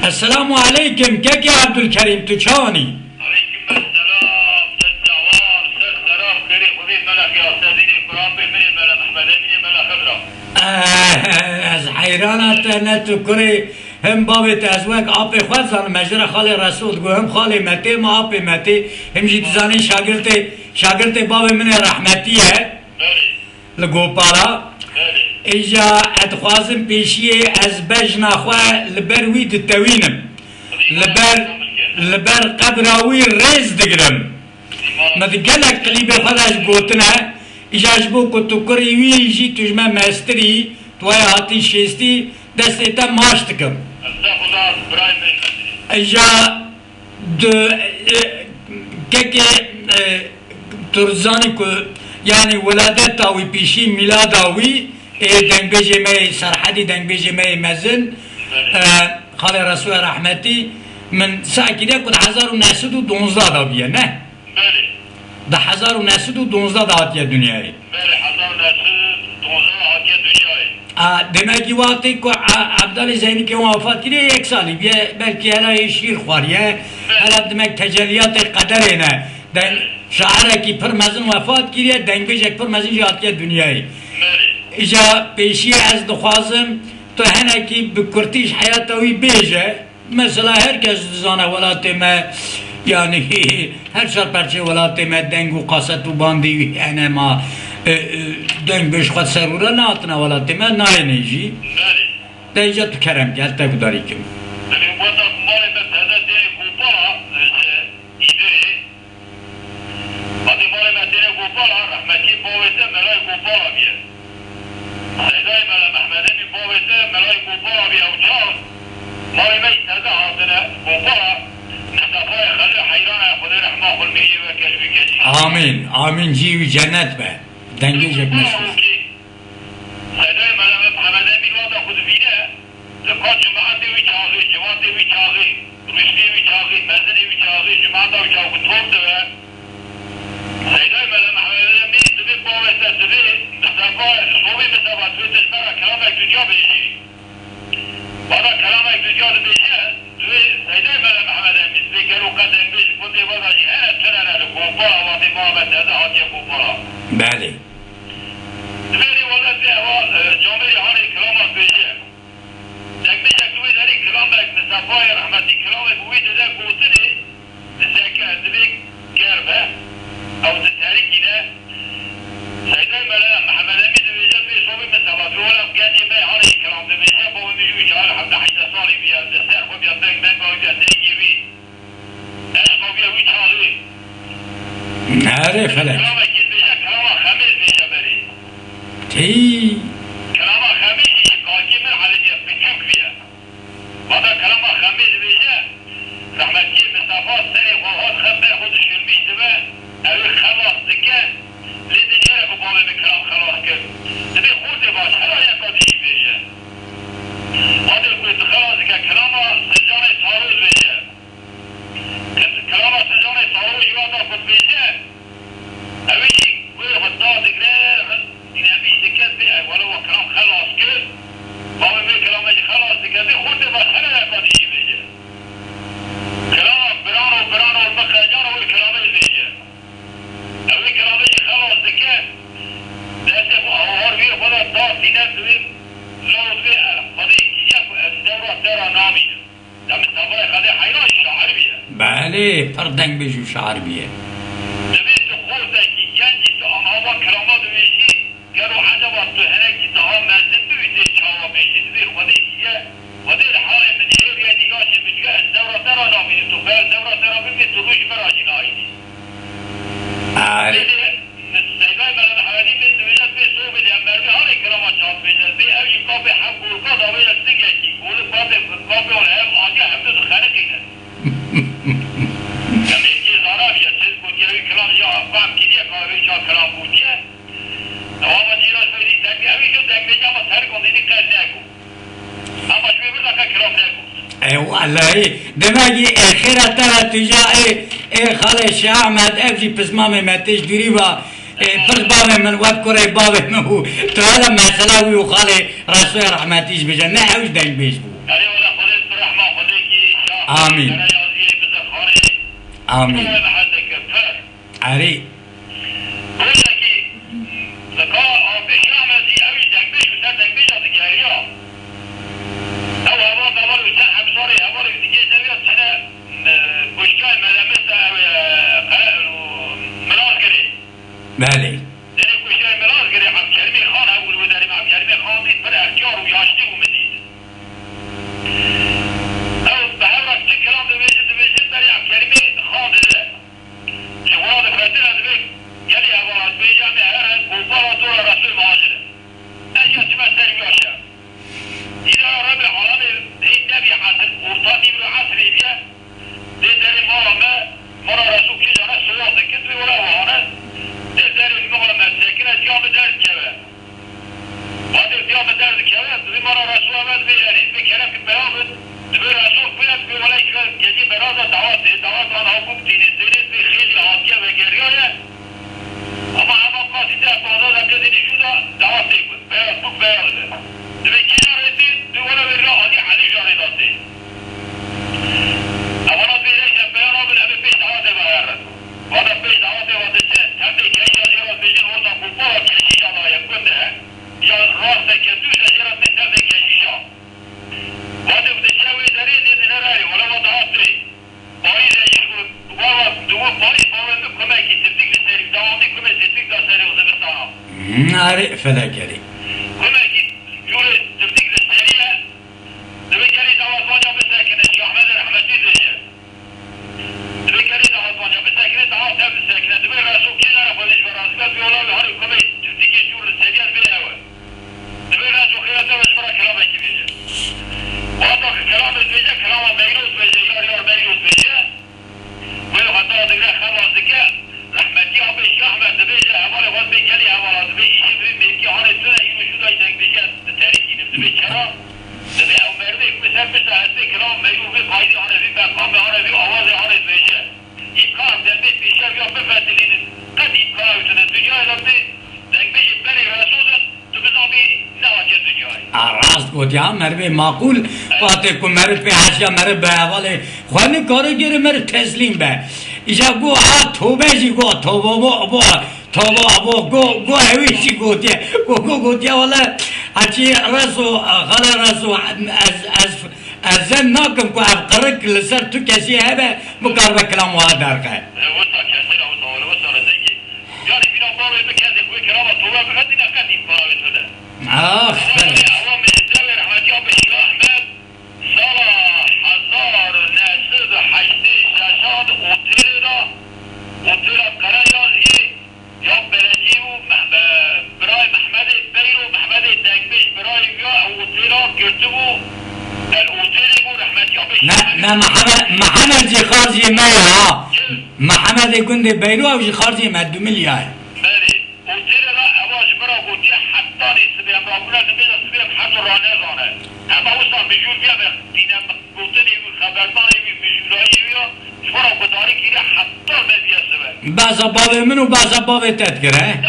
السلام علیکم که عبدالکریم تو چانی؟ علیکم السلام جوار سلام خیری خودی ملک یاسدین قرآن ببینید ملا محمد امین ملا خضرا از حیرانت نه تو کری هم بابت از وک آپ خود زن مجر خال رسول گو هم خال متی ما آپ متی هم جیت زنی شاگرد باب من رحمتیه لگو پارا ایجا ادخوازم پیشیه از بج نخواه لبر وید توینم لبر قبراوی ریز دگرم مدگلک قلیب خودش گوتنه ایجا جبو کتو کری وی جی تجمع مستری توی هاتی شیستی دستی تا ماش دکم ایجا که ترزانی که یعنی ولادت آوی پیشی میلاد آوی دنگ می سرحدی دنگ می مزن خال رسول رحمتی من ساکیده کد 1912 دا بیه نه؟ بله ده 1912 دا آتیه دنیایی بله 1912 آتیه دنیایی دمکی وقتی که عبدال زینی که وفات کرده یک سالی بیه بلکه هلا شیر خواریه هلا دمک تجلیات قدره نه شاعره که پر مزن وفات کرده دنگش یک پر مزن آتیه دنیایی ایجا پیشی از دخوازم تو هنکی بکرتیش حیاتوی بیجه مثلا هر کس زانه ولات ما یعنی هر شر پرچه ولات ما دنگ و قاست و باندی یعنی ما دنگ بش خود سروره ناتنا ولات ما نای نیجی ده ایجا تو کرم که حتی کداری کم سيداي ملا محمدني بوته ملاي بوبا بي او جار مالي مي تزا هاتنا بوبا نستفاي خلي حيران خدي رحمه خل مي وكلبي كجي آمین آمین جیوی جنت به دنگی جک نشوز سيداي ملا محمدني وادا خد بينا لقا جماعتي وي چاغي جماعتي وي چاغي رشدي وي چاغي مزني وي چاغي جماعتا وي چاغي توب ده سيداي ملا محمدني دبي بوته دبي مصطفى صوبي مصطفى تويتش مرا كلامك دنيا بيجي بعد كلامك دنيا بيجي دوي سيداي ملا محمد امين بيكرو قدم بيش كنتي وضعي هنا تنانا لكوبالا واتي محمد هذا هاتي كوبالا بله دويري والله في هوا جامعي هاني كلامك بيجي لك بيشك دوي داري كلامك مصطفى رحمتي كلامك ويد ده قوتني لساكا دبيك كربه او تتاريكي ده سيداي ملا محمد امين دبيجه في صوبي مصطفى ولا بجاني ما هاني كلام دبيجه بو ميجي شعار حتى حيث صالي بيا دسر خو بيا بنك بنك او بيا دنجي بي اش خو بيا وي شعاري نعرف هلا كلامك دبيجه كلام خميس بيجه بري تي كلام خميس قاجي من على دي بتشوك بيا هذا كلام خميس بيجه رحمتي مصطفى سري وهاد خبر خود شلميش دبا او خلاص دكه لیدن یه رو بالا میکرم خلاص کرد دبی خورده باش هلا یک قدیش بیشه آدل کوید خلاص که کلام سجان تاروز بیشه کلام سجان تاروز یوادا خود بیشه اویجی کوید خود دا دگره این همیش دکت بی ولو کلام خلاص کرد باوی می کلامش خلاص دکت بی خورده باش هلا یک قدیش بیشه کلام بران و مخرجان و کلامش بیشه اوی کلامش خلاص دکه دسته آوار ویر خدا داد دینه دوی لوز وی خدای کیجه دورا ترا نامیده دم سبای خدای حیران شعر بیه بله پر دنگ بجو شعر بیه دوی تو خورده کی گنجی تو آوا کلاما دویشی گرو عجبا تو هنکی تو ها مزن دویده چاوا بیشی دوی خدای کیجه خدای الحال من هیر یه دیگاش بجگه دورا ترا نامیده تو خیر دورا ترا بمی تو روش براجی نایدی سيداي ملا محمدي من دويلات بي صوبي لأمربي هاري كلاما شاب بيجل بي أو يقابي حق ورقاد أو يلك سنجاكي قولي قابي والهم آجي حمد خانقينا يعني يجي زارابيا تسيد كنتي أو كلام يا أفهم كدية قابي شا كلام بوتيه أما جيراش بيدي تنبي أو شو تنبي جاما سرقون ديني قل ناكو أما شو بيبر لك كلام ناكو اي والله دماغي اخيرا ترى تجا اي خالي شاه احمد ابجي بسمام ماتيش دريبا فرد بابي من وذكر بابي منه تو هذا مسألة ويخالي رسول رحمتيش بجنة اوش دنگ بيش بو يعني ولا خدت برحمة خديكي آمین. ریاضی بزرخانه آمین. تو محلك فر علی روزكي ذكاء آفش رحمتي اوي دنبش بسر دنبش اتگریا او هوا قبل وسن حبساري هوا دیگه نمیاد سنه بشکای ملمس ملاز گری بله یعنی بشکای ملاز گری عبد کریمی خان اول و داریم عبد کریمی خان دید پر اختیار و یاشتی و مدید او به هر وقت چه کلام دویجه داری عبد کریمی خان دیده شوال فردین از بک یلی اولاد بیجا می هر گوبارا دور رسول مهاجره نجا چما سری باشه اینا رب العالمین این نبی عصر ارتادی برو عصر ایدیه دی داری مرا رسول کی جانه سوال دکت بی ولا وحانه دی داری مغلا مساکنه دیام درد کبه وادی دیام درد کبه دی مرا رسول آمد بیاری بی کرم که بیامد دی رسول بیاد بی ولی که گجی برازا دعوت آن حقوق دینی بی خیلی حادیه و گریایه اما همه قاسیده اقلاده در کسی نشوده دعوت بود بیاد بک بیاده دی کی جاره دید دی ولا بی را حادی علی جاره داده اولا بیدش بیان آبن همه پیش دعوت بایرد وادا پیش دعوت واده چه تبدی کهی از یراد بیشن ورزا بوبا کشی جانا یکنده یا راست که دوش از یراد می تبدی کشی جا واده بوده چوی داری دید نراری ولا وادا آتی پاییز ایش بود وادا دوو پاییز باوند کمکی تبدیک لسری دوامی کمی تبدیک دا سری وزبستانا ناری فلکری کمکی جور تبدیک لسریه دوی کلی دعوت وانیا بسکنه شیخ احمد رحمتی دیجه دوی کلی دعوت وانیا بسکنه دعوت هم بسکنه دوی رسول کی داره خودش برازگاه بیولا به هر کمی تبدیک جور سریت بیه اول دوی رسول خیلی دوش برا کلامه کی بیجه وادا که کلامه بیجه کلامه میروز بیجه یار میروز بیجه ولی خدا دیگه خلاص دیگه رحمتی آب شیخ احمد بیجه اول خود بکلی اولاد بی ایشی بی میرکی هاره تونه اینو شده ایدنگ بیجه تاریکی دوی چرا دوی او مروی مثل هستی کلام میروز بی قایدی هاره بی بقام هاره بی آواز هاره بیجه این کار دنبی بیشه بیا بفتلین قد این کار اوتونه دنیای دنبی دنگ بیجه بری رسولن تو بزنبی نواجه دنیای راست گوتی ها مروی معقول باته که مرد به حشیا مرد به اول خوانی کارو گیره مرد تسلیم به ایجا گو توبه جی گو توبه گو هویشی گوتی والا هچی رسو غلا رسو از زن ناکم که افقرک لسر تو کسی هبه مکار بکلام وها درقه وسط کسی را وسط رزنگی یعنی بینا باوی بکنده کوی کلام توبه بخدی نقدی باوی توده آخ عوام الدولة رحمتي الله بشيخ أحمد سنة 1986 اوتيلا قريازي يوم بلجيو براي محمد بيرو محمد الدنبيش براي بيو اوتيلا كتبو الاوتيلي بو رحمتي الله بشيخ نه محمد جی خارجی مایه ها محمد گنده بیرو او جی خارجی مدو ملیای بله اوتيلا لا اواج برا قوتي حتى نسبيا برابونا نبينا سبيا حتى رانيزانه اما وصل بجور بيا دينا قوتني خبرتاني بجورایی بيا شورا قداري كده حتى مديا سبا بعضا باب منو بعضا باب تدگره